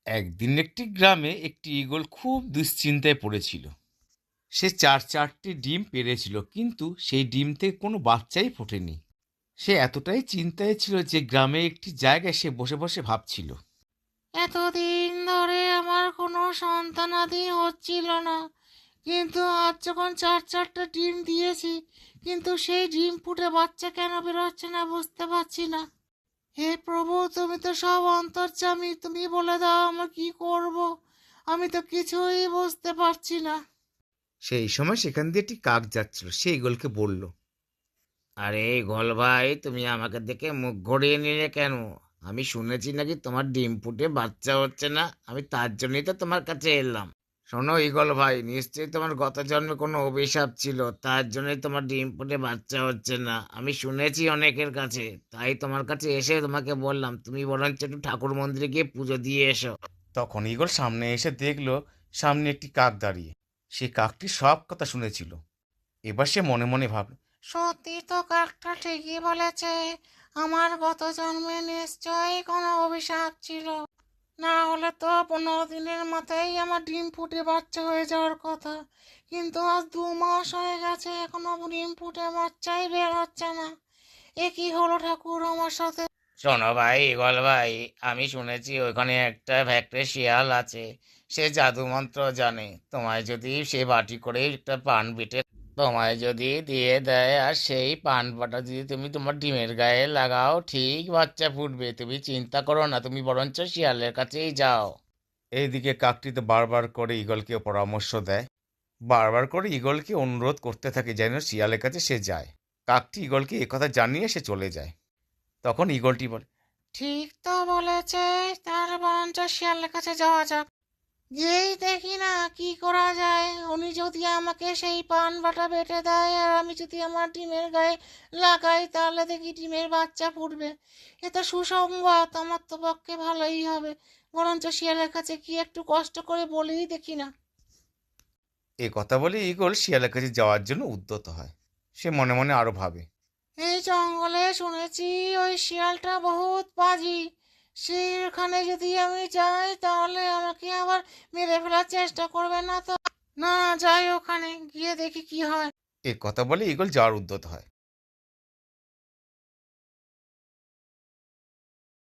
একদিন একটি গ্রামে একটি ঈগল খুব দুশ্চিন্তায় পড়েছিল। সে চারটি ডিম পেড়েছিল, কিন্তু সেই ডিম থেকে কোনো বাচ্চাই ফোটেনি। সে এতটাই চিন্তায় ছিল যে গ্রামে একটি জায়গায় সে বসে বসে ভাবছিল, এতদিন ধরে আমার কোনো সন্তানাদি হচ্ছিল না, কিন্তু আজ যখন চারটা ডিম দিয়েছি, কিন্তু সেই ডিম ফুটে বাচ্চা কেন বেরোচ্ছে না বুঝতে পারছি না। হে প্রভু, তুমি তো সব অন্তর্যামী, তুমি বলে দাও আমার কি করব। আমি তো কিছুই বুঝতে পারছি না। সেই সময় সেখান দিয়ে একটি কাক যাচ্ছিল। সে ঈগলকে বলল, আরে গোল ভাই, তুমি আমাকে দেখে মুখ ঘুরিয়ে নিলে কেন? আমি শুনেছি নাকি তোমার ডিম ফুটে বাচ্চা হচ্ছে না, আমি তার জন্যই তো তোমার কাছে এলাম। শোনো ঈগল ভাই, নিশ্চয়ই তোমার গত জন্মে কোনো অভিশাপ ছিল, তার জন্যই তোমার ডিম ফুটে বাচ্চা হচ্ছে না। আমি শুনেছি অনেকের কাছে, তাই তোমার কাছে এসে তোমাকে বললাম তুমি বরঞ্চ একটু ঠাকুর মন্দিরে গিয়ে পুজো দিয়ে এসো। তখন ঈগল সামনে এসে দেখলো সামনে একটি কাক দাঁড়িয়ে। সে কাকটি সব কথা শুনেছিল। এবার সে মনে মনে ভাবল, সত্যি তো কাকটা ঠিকই বলেছে, আমার গত জন্মে নিশ্চয়ই কোনো অভিশাপ ছিল, না হলে তো 15 দিনের মাথায় আমার ডিম ফুটে বাচ্চা হয়ে যাওয়ার কথা। কিন্তু আজ 2 মাস হয়ে গেছে, এখনো ডিম ফুটে বাচ্চাই বের হচ্ছে না। এ কি হলো ঠাকুর আমার সাথে? শোনো ভাই ঈগল ভাই, আমি শুনেছি ওখানে একটা ফ্যাক্টরি শিয়াল আছে, সে জাদু মন্ত্র জানে। তোমায় যদি সে বাটি করে একটা পান বেটে তোমায় যদি দিয়ে দেয়, আর সেই পান বাটা যদি তুমি তোমার ডিমের গায়ে লাগাও, ঠিক বাচ্চা ফুটবে। তুমি চিন্তা করো না, তুমি বরঞ্চ শিয়ালের কাছেই যাও। এইদিকে কাকটি তো বারবার করে ঈগলকে পরামর্শ দেয়, বারবার করে ঈগলকে অনুরোধ করতে থাকে যেন শিয়ালের কাছে সে যায়। কাকটি ঈগলকে একথা জানিয়ে সে চলে যায়। তখন ঈগলটি বলে, ঠিক তো বলেছে, তার বরঞ্চ শিয়ালের কাছে যাওয়া যাক। গিয়েই দেখি না কি করা যায়। উনি যদি আমাকে সেই পান বাটা বেটে দেয় আর আমি যদি আমার ডিমের গায়ে লাগাই, তাহলে দেখি ডিমের বাচ্চা ফুটবে। এ তো সুসংবাদ, আমার তো পক্ষে ভালোই হবে। বরঞ্চ শিয়ালের কাছে কি একটু কষ্ট করে বলেই দেখি না। এ কথা বলে ঈগল শিয়ালের কাছে যাওয়ার জন্য উদ্যত হয়। সে মনে মনে আরো ভাবে, এই জঙ্গলে শুনেছি ওই শিয়ালটা বহুত পাজি। সেখানে যদি আমি যাই তাহলে আমাকে আবার মেরে ফেলার চেষ্টা করবে না তো? না, যাই ওখানে গিয়ে দেখি কি হয়। এ কথা বলে ঈগল যাওয়ার উদ্যত হয়।